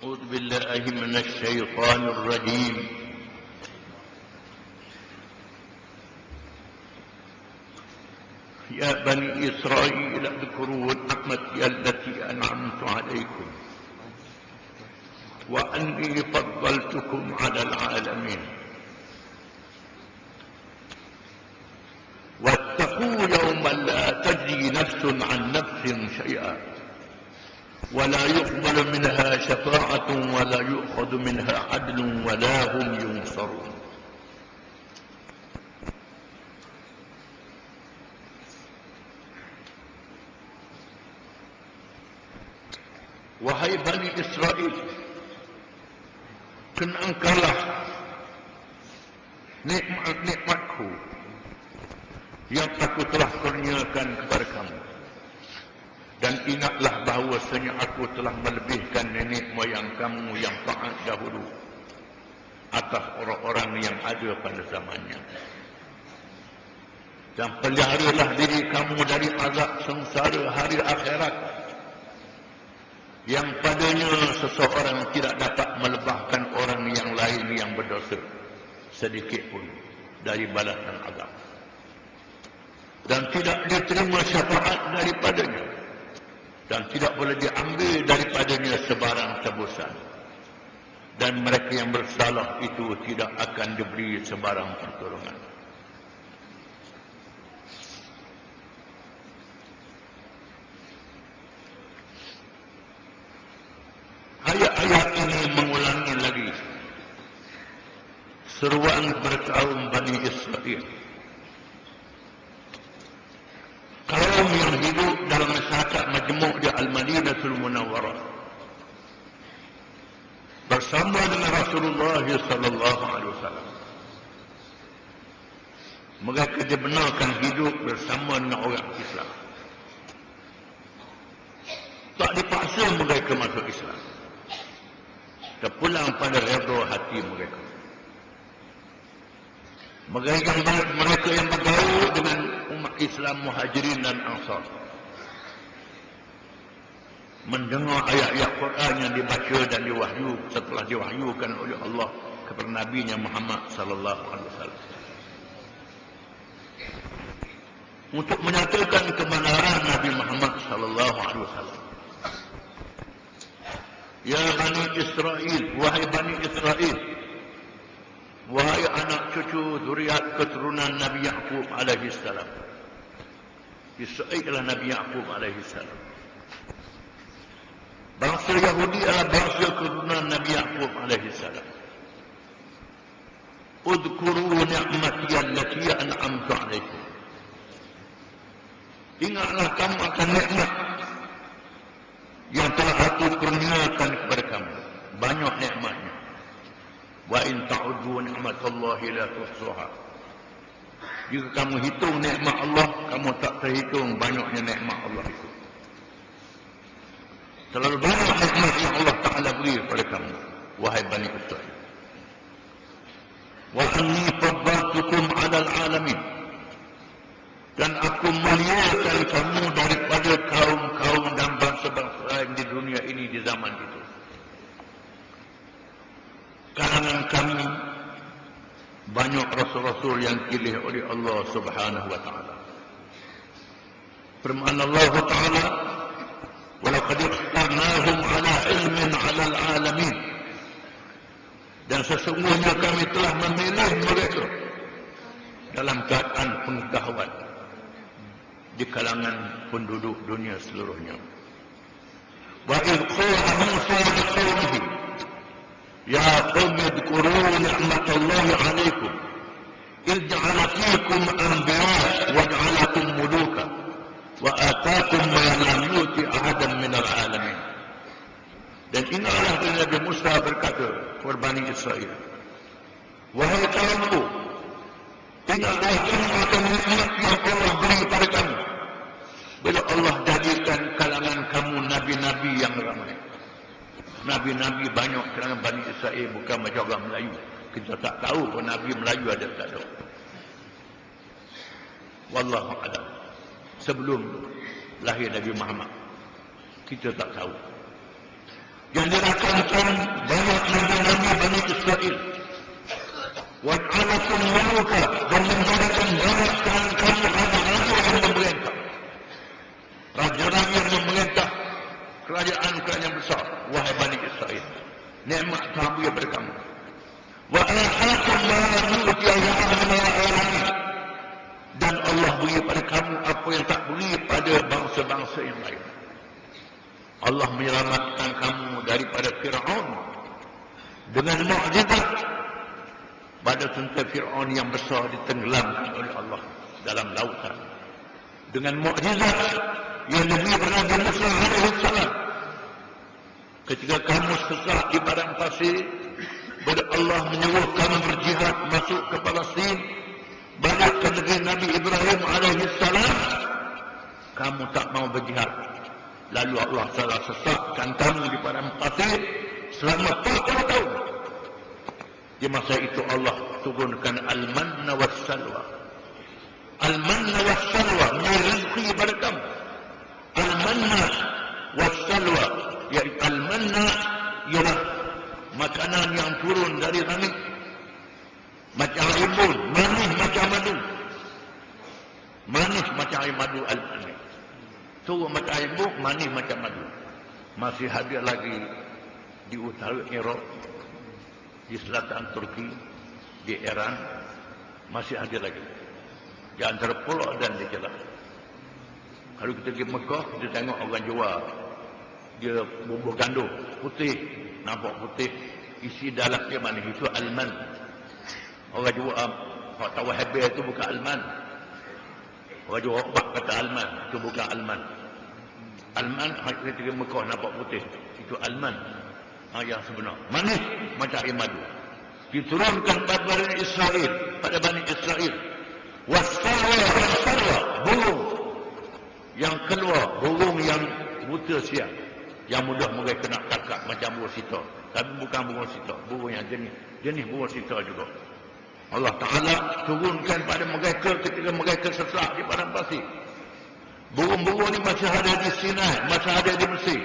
أعوذ بالله من الشيطان الرجيم. يا بني إسرائيل اذكروا نعمتي التي أنعمت عليكم وأني فضلتكم على العالمين واتقوا يوما لا تجزي نفس عن نفس شيئا ولا يقبل منها شفاعة ولا يؤخذ منها عدل ولا هم ينصرون. Wahai Bani Israel, kenangkanlah nikmat-nikmatku yang aku telah kurniakan kepada kamu. Dan ingatlah bahawasanya aku telah melebihkan nenek moyang kamu yang taat dahulu atas orang-orang yang ada pada zamannya. Dan peliharalah diri kamu dari azab sengsara hari akhirat, yang padanya seseorang tidak dapat melebahkan orang yang lain yang berdosa sedikit pun dari balasan azab, dan tidak diterima syafaat daripadanya, dan tidak boleh diambil daripadanya sebarang tebusan, dan mereka yang bersalah itu tidak akan diberi sebarang pertolongan. Ayat-ayat ini mengulangi lagi seruan berkaum Bani Israel, kaum yang hidup dalam masyarakat majmuk di Al-Madinatul Munawwarah bersama dengan Rasulullah sallallahu alaihi wasallam. Mereka dibenarkan hidup bersama dengan orang Islam. Tak dipaksa mereka masuk Islam, terpulang pada redha hati mereka. Mereka yang bergaul dengan umat Islam Muhajirin dan Ansar mendengar ayat-ayat Quran yang dibaca dan diwahyu setelah diwahyukan oleh Allah kepada Nabi-Nya Muhammad sallallahu alaihi wasallam, untuk menyatakan kebenaran Nabi Muhammad sallallahu alaihi wasallam. Ya Bani Israel, wahai Bani Israel, wahai anak cucu zuriat keturunan Nabi Yaqub alaihi salam. Israel adalah Nabi Yaqub alaihi salam. Bangsa Yahudi adalah bangsa keturunan Nabi Yaqub alaihi salam. Udhkuru ni'mati allati an'amtu alaikum. Ingatlah kamu akan nikmat yang telah aku kurniakan kepada kamu. Banyak nikmatnya. Wa in ta'udhu ni'matallahi la tuhsuha. Jika kamu hitung nikmat Allah, kamu tak terhitung banyaknya nikmat Allah itu. Terlalu banyak nikmat yang Allah Ta'ala beri kepada kamu, wahai Bani Israel. Wa anni faddaltukum 'alal 'alamin. Dan aku muliakan kamu daripada kaum-kaum dan bangsa-bangsa lain di dunia ini di zaman itu. Kalangan kami banyak rasul-rasul yang dipilih oleh Allah Subhanahu wa taala. Firman Allah Taala, "Wa laqad ikhtarnahum 'ala ilmin 'alal 'alamin." Dan sesungguhnya kami telah memilih mereka dalam keadaan pengetahuan di kalangan penduduk dunia seluruhnya. Wa idh qala Musa liqaumihi ya qaumi dhkuru ni'matallahi 'alaikum idh ja'ala fiikum anbiya' wa ja'alakum muluka wa ataakum ma lam yuti ahadan minal 'alamin. Dan ingatlah Nabi Musa berkata kepada Bani Israel, wahai kaumku, ingatlah kamu akan nikmat yang Allah beri pada kamu bila Allah jadikan kalangan kamu nabi-nabi yang ramai. Nabi-nabi banyak kalangan Bani Israel, bukan macam orang Melayu. Kita tak tahu pun Nabi Melayu ada tak ada. Wallahu a'lam. Sebelum lahir Nabi Muhammad, kita tak tahu. Yang dirahkan menjadikan banyak nabi-nabi Bani Israel. Waj'alakum muluka, dan menjadikan banyak kamu raja-raja yang memerintah. Raja-raja yang memerintah kerajaan-kerajaan besar. Wahai Bani Israel, nikmat kami kepada kamu. Wa ataakum ma lam yu'ti ahadan min al-alamin. Dan Allah beri pada kamu apa yang tak beri pada bangsa-bangsa yang lain. Allah menyelamatkan kamu daripada Fir'aun dengan mukjizat. Pada tentera Fir'aun yang besar ditenggelamkan oleh Allah dalam lautan dengan mukjizat yang diberi kepada Nabi Musa alaihissalam. Ketika kamu sesat di padang pasir, bila Allah menyuruh kamu berjihad masuk ke Palestin, balik ke negeri Nabi Ibrahim alaihissalam, kamu tak mau berjihad. Lalu Allah telah sesatkan kamu di padang pasir selama 40 tahun. Di masa itu Allah turunkan al-manna was-salwa. Al-manna was-salwa rezeki pada kamu. Al-manna was-salwa, iaitu al-manna ialah makanan yang turun dari langit macam rimbun, manis macam madu. Manis macam air madu al-manna. Turun macam air buk, manis macam madu. Masih ada lagi di utara Iraq, di selatan Turki, di Iran, masih ada lagi. Di antara pulau dan di Kedah. Kalau kita pergi Mekah, kita tengok orang jual. Dia bubur gandum, putih. Nampak putih. Isi dalam dia mana? Itu alman. Orang jual, kalau tahu habis itu bukan alman. Orang jual obat kata alman. Itu bukan alman. Alman, kita pergi Mekah, nampak putih. Itu alman. Yang sebenar. Manis macam air madu. Diturunkan pada Bani Israel. Pada Bani Israel. Wassalwa. Burung. Yang keluar. Burung yang buta siang. Yang mudah mereka nak tangkap macam burung sita. Tapi bukan burung sita. Burung yang jenis. Jenis burung sita juga. Allah Ta'ala turunkan pada mereka ketika mereka sesat di padang pasir. Burung-burung ni masih ada di Sinai. Masih ada di Mesir.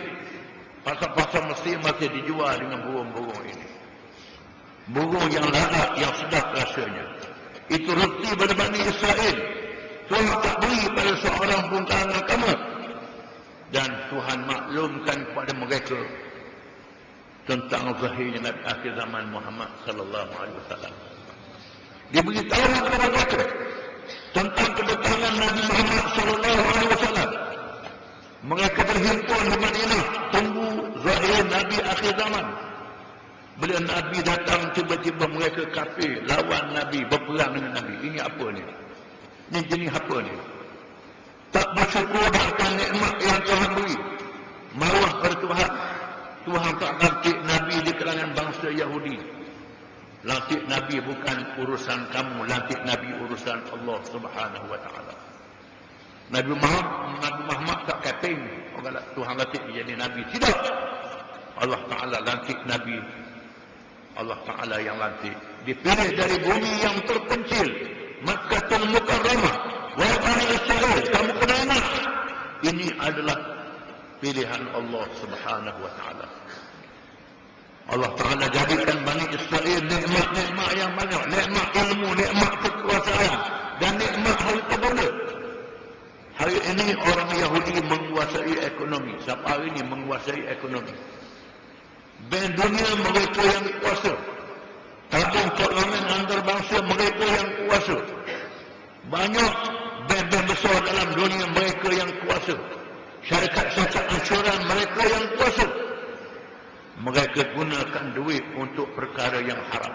Pasar-pasar Mesir masih dijual dengan burung-burung ini. Burung yang larat, yang sedap rasanya. Itu rezeki pada Bani Israel. Tuhan tak beri pada seorang pun kalangan kamu. Dan Tuhan maklumkan kepada mereka tentang zahirnya Nabi akhir zaman Muhammad sallallahu alaihi wasallam. Dia beritahu kepada mereka tentang kedatangan Nabi Muhammad sallallahu alaihi wasallam. Mereka berhimpun di Madinah tunggu zahir Nabi akhir zaman. Bila Nabi datang, tiba-tiba mereka kafir lawan Nabi, berperang dengan Nabi. Ini apa ni? Ini jenis apa ni? Tak bersyukur akan nikmat yang Tuhan beri. Marah pada Tuhan. Tuhan tak lantik Nabi di kalangan bangsa Yahudi. Lantik Nabi bukan urusan kamu, lantik Nabi urusan Allah Subhanahu wa taala. Nabi Muhammad tak keping orang Tuhan lantik jadi Nabi. Tidak. Allah Ta'ala lantik Nabi. Allah Ta'ala yang lantik. Dipilih dari bumi yang terpencil. Makkahul Mukarramah. Wahai Bani Israel, kamu kena ingat. Ini adalah pilihan Allah Subhanahu wa Ta'ala. Allah Ta'ala jadikan Bani Israel nikmat-nikmat yang banyak. Nikmat ilmu, nikmat kekuasaan. Dan nikmat harta benda. Hari ini orang Yahudi menguasai ekonomi. Sampai hari ini menguasai ekonomi. Bank dunia mereka yang kuasa. Tabung parlimen antarabangsa mereka yang kuasa. Banyak bank-bank besar dalam dunia mereka yang kuasa. Syarikat-syarikat ansuran mereka yang kuasa. Mereka gunakan duit untuk perkara yang haram.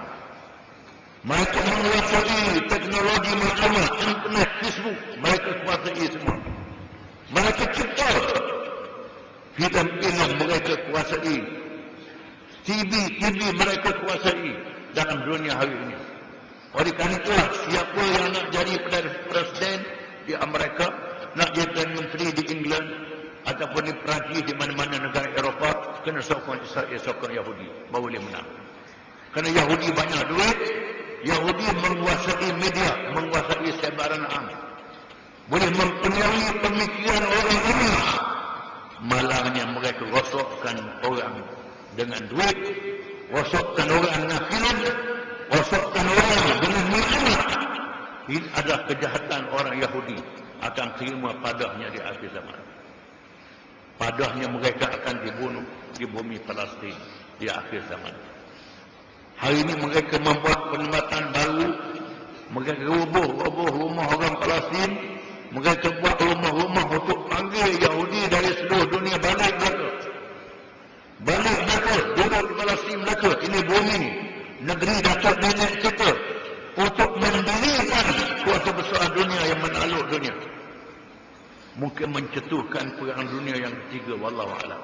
Mereka menguasai teknologi maklumat, internet, Facebook. Mereka kuasai semua. Mereka cipta film-film mereka kuasai. TV mereka kuasai dalam dunia hari ini. Oleh kerana itulah, siapa yang nak jadi presiden di Amerika, nak jadi menteri di England, ataupun di Perancis, di mana-mana negara Eropah, kena sokong Israel, sokong Yahudi, baru boleh menang. Kerana Yahudi banyak duit, Yahudi menguasai media, menguasai sebaran am, boleh mempengaruhi pemikiran orang ramai. Malangnya mereka rosokkan orang dengan duit, rosokkan orang dengan film, rosokkan orang dengan muamalah. Ini adalah kejahatan orang Yahudi akan terima padahnya di akhir zaman. Padahnya mereka akan dibunuh di bumi Palestin di akhir zaman. Hari ini mereka membuat penempatan baru. Mereka roboh rumah orang Palestin. Mereka buat rumah-rumah untuk panggil Yahudi dari seluruh dunia balik mereka. Balik mereka, duduk di Palestin mereka. Ini bumi, negeri datuk nenek kita. Untuk mendirikan kuasa besar dunia yang menakluk dunia. Mungkin mencetuskan perang dunia yang ketiga, wallahu a'lam.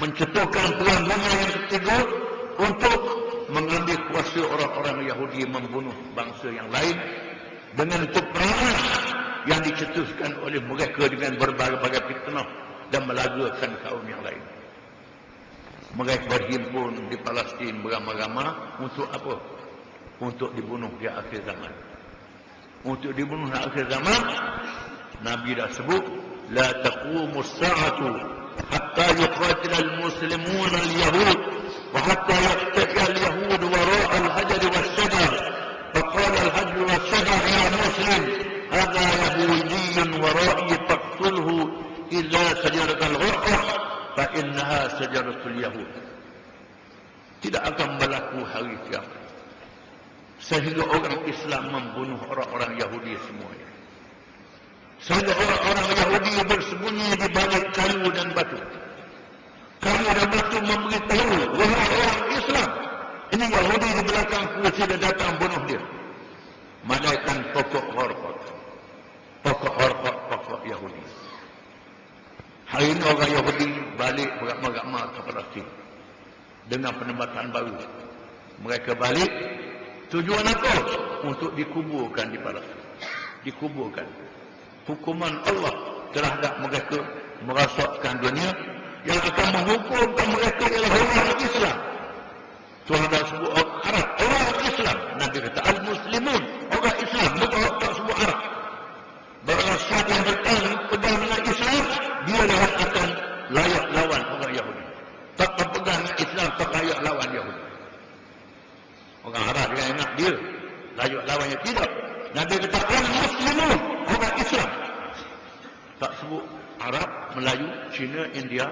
Mencetuskan perang dunia yang ketiga untuk mengambil kuasa orang-orang Yahudi membunuh bangsa yang lain dengan peperangan yang dicetuskan oleh mereka dengan berbagai-bagai fitnah dan melagakan kaum yang lain. Mereka berhimpun di Palestin beramai-ramai untuk apa? Untuk dibunuh di akhir zaman. Untuk dibunuh di akhir zaman, Nabi dah sebut, la taqumu as-sa'atu hatta yuqatil al-muslimun al-yahud wa hatta yaqtadi al-yahud wara' al-hajar was-shajar. Faqala al-hajar was-shajar ya muslim, hadha yahudiyyun wara'i faqtulhu illa shajarat al-ghurqa fa innaha shajaratul yahud. Tidak akan berlaku hari kiamat sehingga orang Islam membunuh orang-orang Yahudi semuanya. Sehingga orang-orang Yahudi bersembunyi di balik kayu dan batu. Kayu dan batu memberitahu, wahai orang Islam, ini Yahudi di belakangku, sudah datang bunuh dia. Malaikat pokok hormat. Pokok hormat, pokok Yahudi. Hari ini orang Yahudi balik beramai-ramai ke Palestin dengan penempatan baru. Mereka balik, tujuan apa? Untuk dikuburkan di Palestin. Dikuburkan. Hukuman Allah terhadap mereka merosakkan dunia yang akan menghukumkan mereka ialah orang Islam. Tuhan dah sebut Arab, orang Islam. Nabi kata al-muslimun, orang Islam, bukan tak sebut Arab. Barang siapa yang pegang dengan Islam, dia lah akan layak lawan orang Yahudi. Tak pegang dengan Islam, tak layak lawan Yahudi. Orang Arab dia ingat dia layak lawannya, tidak. Nabi kata al-muslimun, orang Islam. Tak sebut Arab, Melayu, Cina, India.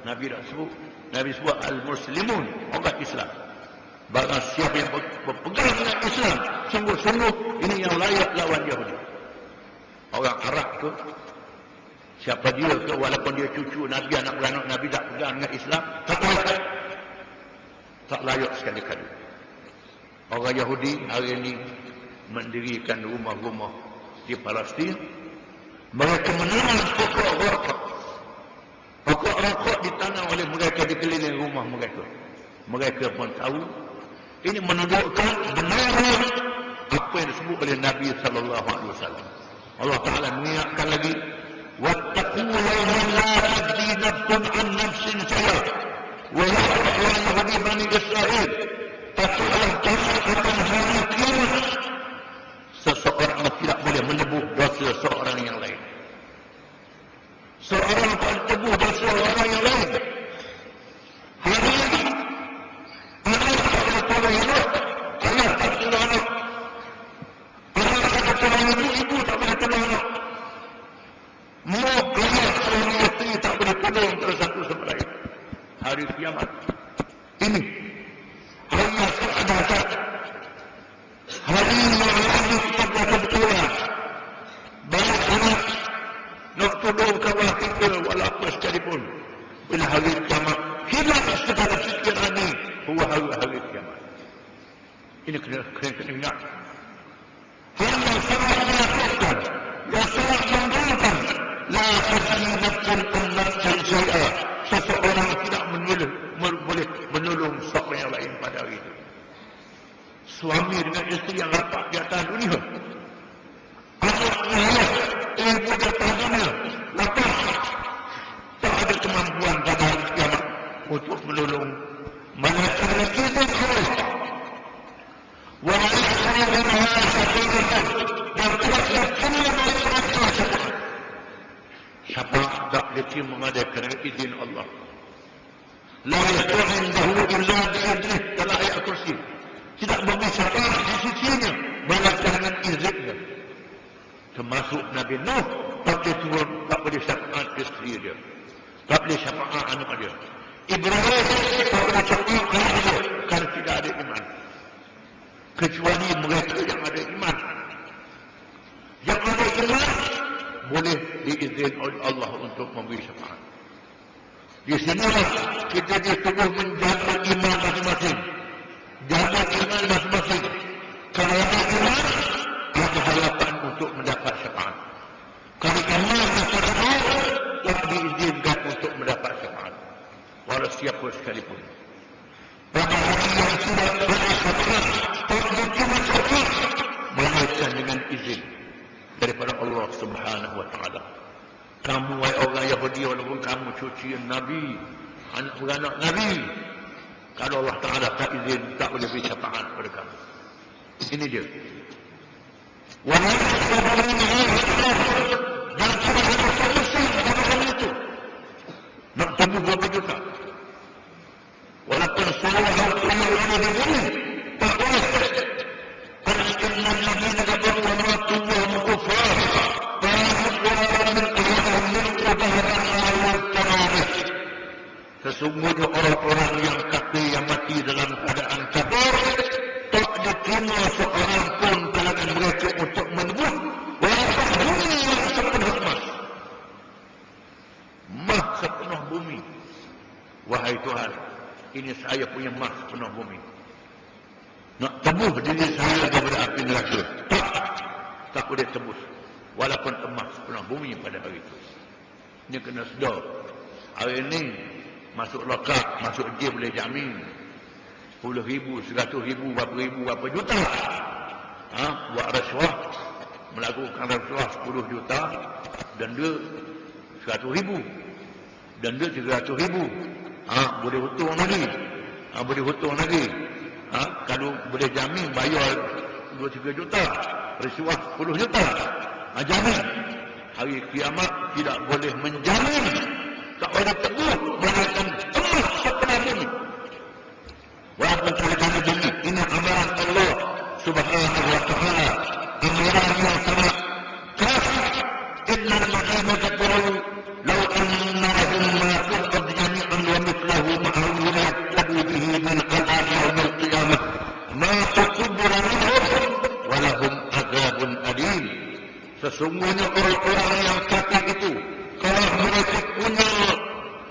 Nabi tak sebut. Nabi sebut al-muslimun, orang Islam. Barang siapa yang berpegang dengan Islam, sungguh-sungguh ini yang layak lawan Yahudi. Orang Arab tu, siapa dia ke, walaupun dia cucu Nabi, anak beranak Nabi, tak pegang dengan Islam, tak layak. Tak layak sekali-kali. Orang Yahudi hari ini mendirikan rumah-rumah di Palestin. Mereka menanam pokok rokok. Pokok rokok ditanam oleh mereka di keliling rumah mereka. Mereka pun tahu. Ini menunjukkan benarnya apa yang disebut oleh Nabi SAW. Allah Ta'ala mengingatkan lagi. وَاتَّقُوا يَوْمًا لَا تَجْزِي نَفْسٌ عَنْ نَفْسٍ شَيْئًا وَلَا Yahudi Bani Israel. Takutlah kamu akan hari kiamat. Seseorang tidak boleh menebus dosa seorang yang lain. Seorang tak tebus dosa orang yang lain. Hari ini, anak tak boleh tolong anak, ayah tak tolong anak. Anak tak boleh tolong ibu tak boleh tolong anak. Mak, ayah, suami isteri tak boleh tolong antara satu sama lain. Hari kiamat. Ini. Hari yang dahsyat. Hari yang lalu kita berkebetulan. Banyak anak nak tolong kawan kita walaupun sekalipun. Bila hari kiamat, hilang segala fikiran ini. Hari kiamat. Ini kena ingat. Hari yang sangat menakutkan. Yang sangat mengganggukan. La tazli nafsun an nafsin syai'a. Seseorang tidak boleh menolong seorang yang lain pada hari itu. Suami dengan isteri yang rapat di atas dunia. Anak ayah, ibu di atas dunia. Lepas tak ada kemampuan pada hari kiamat untuk menolong. Manakala kita Allah. Walau Allah syafaat dan tidak semua mereka syafaat tak boleh mengadakan izin Allah. La yashfa'u indahu illa bi'idnih, dalam ayat kursi. Tidak memberi syafaat di sisinya melainkan dengan izinnya. Termasuk Nabi Nuh, tak boleh turun, tak boleh syafaat isteri dia, tak boleh syafaat anak dia. Ibrahim tak boleh syafaat anak dia kerana tidak ada iman, kecuali mereka yang ada iman. Yang ada iman boleh diizinkan oleh Allah untuk memberi syafaat. Di sinilah kita ditubuh menjaga iman masing-masing. Jaga iman masing-masing. Kalau ada iman, ada harapan untuk mendapat syafaat. Kalau iman masing-masing, tak diizinkan untuk mendapat syafaat. Walau siapa sekalipun. Pada hari yang sudah ada syafaat, tak diterima syafaat, melainkan dengan izin daripada Allah Subhanahu wa taala. Kamu wahai orang Yahudi, walaupun kamu cuci Nabi, anak beranak Nabi, kalau Allah Ta'ala tak izin, tak boleh beri syafaat pada kamu. Ini dia. Walaupun dan tidak ada solusi pada kamu itu. Nak tunggu berapa juta? Walaupun salah yang ada di bumi, tak boleh. Kerana inna Nabi Nabi Muhammad wa kufar. Sesungguhnya orang-orang yang kafir yang mati dalam keadaan kafir tak diterima seorang pun kalangan mereka untuk menebus walaupun bumi yang sepenuh emas. Emas sepenuh bumi. Wahai Tuhan, ini saya punya emas sepenuh bumi. Nak tebus diri saya daripada api neraka. Tak boleh tebus. Walaupun emas sepenuh bumi pada hari itu. Ini kena sedar. Hari ini masuk lokap, masuk dia boleh jamin 10,000, 100,000, berapa juta. Buat rasuah, melakukan rasuah 10 juta, denda 100,000, denda 300,000. Boleh hutang lagi. Boleh hutang lagi. Kalau boleh jamin bayar 2-3 juta, rasuah 10 juta. Jamin. Hari kiamat tidak boleh menjamin, tak boleh teguh melainkan emas sepenuh bumi. Walaupun kerajaan bumi, ini amaran Allah Subhanahu wa taala, amaran yang sangat keras. Innal malaikata qalu law anna lahum ma fil ardi jami'an wa mithluhu ma'ahu liyaqtabu bihi min 'adab yawm al-qiyamah ma taqabbala minhum wa lahum 'adzabun alim. Sesungguhnya orang-orang yang kafir itu, kalau mereka punya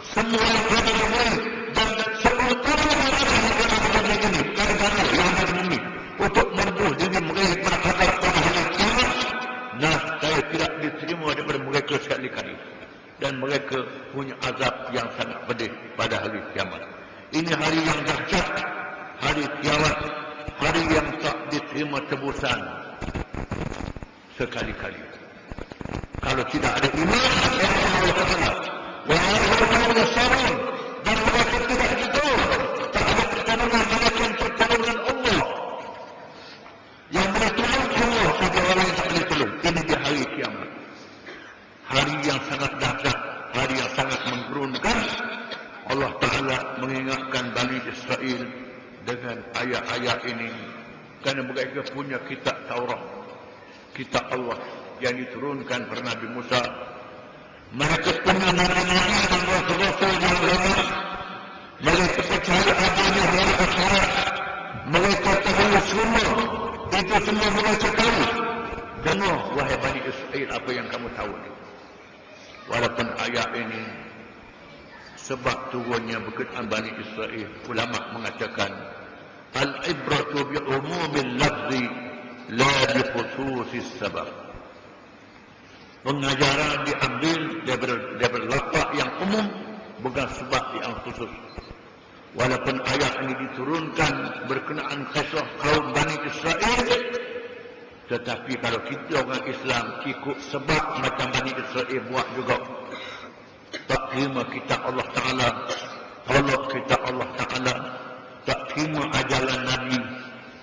semua yang ada di bumi dan seluruh tanah yang ada di bumi ini, tanah yang ada di bumi, untuk menuduh diri mereka menghadap pada hari kiamat, nah, saya tidak diterima daripada mereka sekali-kali. Dan mereka punya azab yang sangat pedih pada hari kiamat. Ini hari yang dahsyat, hari kiamat, hari yang tak diterima tebusan sekali-kali. Kalau tidak ada iman, Allah Ta'ala walaupun sabar dan mereka tidak jujur, tak ada pertolongan melainkan pertolongan Allah. Yang boleh tolong Allah saja orang yang tak boleh tolong. Ini di hari kiamat, hari yang sangat dahsyat, hari yang sangat menggerunkan. Allah Ta'ala mengingatkan Bani Israel dengan ayat-ayat ini kerana mereka punya kitab Taurat, kitab Allah yang diturunkan kepada Nabi Musa. Mereka punya nabi-nabi dan rasul-rasul yang benar. Mereka percaya adanya hari akhirat. Mereka tahu semua. Itu semua mereka tahu. Dengar, wahai Bani Israel, apa yang kamu tahu ni. Walaupun ayat ini sebab turunnya berkenaan Bani Israel, ulama mengatakan al-ibratu bi umumil lafzi la bi khususis sabab. Pengajaran diambil daripada lafaz yang umum, bukan sebab yang khusus. Walaupun ayat ini diturunkan berkenaan kisah kaum Bani Israel, tetapi kalau kita orang Islam ikut sebab macam Bani Israel buat juga, tak terima kitab Allah Ta'ala, tolak kitab Allah Ta'ala, tak terima ajaran Nabi,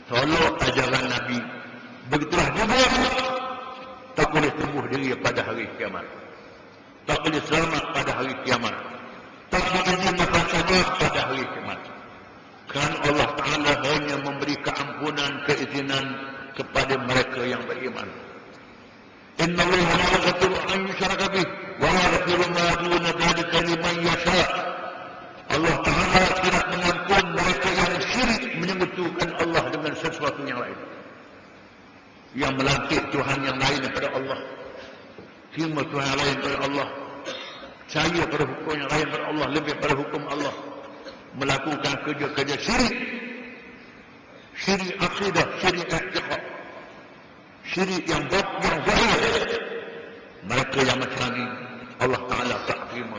tolak ajaran Nabi, begitulah juga tak boleh tumbuh diri pada hari kiamat, tak boleh selamat pada hari kiamat. tak diizinkan saja pada hari kiamat. Kan Allah Ta'ala hanya memberi keampunan, keizinan kepada mereka yang beriman. Inna Allah la yaghfiru an yushraka bih wa yaghfiru ma duna dhalika liman yasha. Allah Ta'ala tidak mengampun mereka yang syirik menyekutukan Allah dengan sesuatu yang lain, yang melantik Tuhan yang lain daripada Allah, terima Tuhan yang lain daripada Allah, percaya pada hukum yang lain daripada Allah, lebih pada hukum Allah, melakukan kerja-kerja syirik, syirik akidah, syirik i'tiqad, syirik yang zahir. Mereka yang macam ini Allah Ta'ala tak terima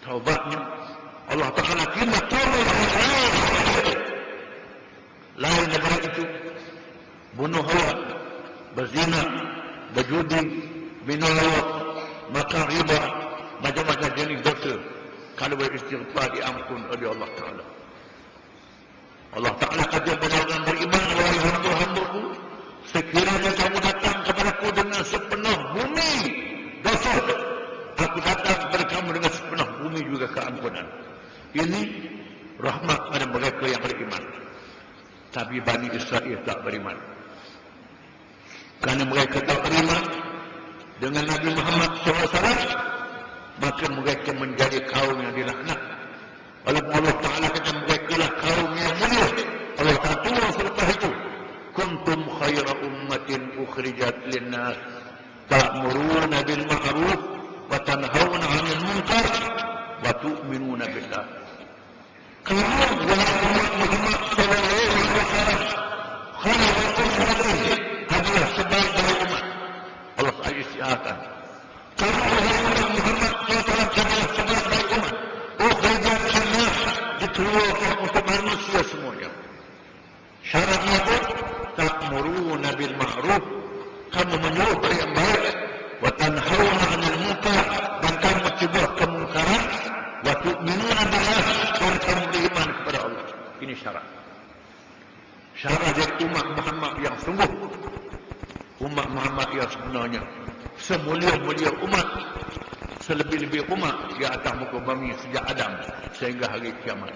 taubatnya. Allah Ta'ala terima taubat lain daripada itu. Bunuh orang, berzina, berjudi, bina lawak, makan riba, macam-macam jenis dosa, kalau beristighfar diampun oleh Allah Ta'ala. Allah Ta'ala kata kepada orang beriman, wahai hamba-hambaku, sekiranya kamu datang kepadaku dengan sepenuh bumi dosa, aku datang kepada kamu dengan sepenuh bumi juga keampunan. Ini rahmat pada mereka yang beriman. Tapi Bani Israel tak beriman. Kerana mereka tak beriman dengan Nabi Muhammad SAW, maka mereka menjadi kaum yang dilaknat. Walaupun Allah Ta'ala kata mereka lah kaum yang mulia, Allah Ta'ala turun selepas itu, kuntum khaira ummatin ukhrijat linnas ta'muruna bil ma'ruf wa tanhauna 'anil munkar wa tu'minuna billah. Kalau umat Muhammad sallallahu alaihi wasallam khairul ummatin adalah sebaik-baik umat, Allah Ta'ala istiadatkan. Kalau umat Muhammad sallallahu alaihi wasallam adalah sebaik-baik umat, ukhrijat linnas, dikeluarkan untuk manusia semuanya. Syaratnya apa? Ta'muruna bil ma'ruf, kamu menyuruh pada yang baik, wa tanhauna 'anil munkar, dan kamu mencegah kemungkaran, wa tu'minuna billah, dan kamu beriman kepada Allah. Ini syarat. Syarat dari umat Muhammad yang sungguh, umat Muhammad yang sebenarnya, semulia-mulia umat, selebih-lebih umat di atas muka bumi sejak Adam sehingga hari kiamat.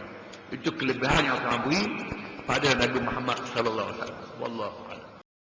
Itu kelebihan yang akan beri pada Nabi Muhammad sallallahu alaihi wasallam. Wallahu a'lam.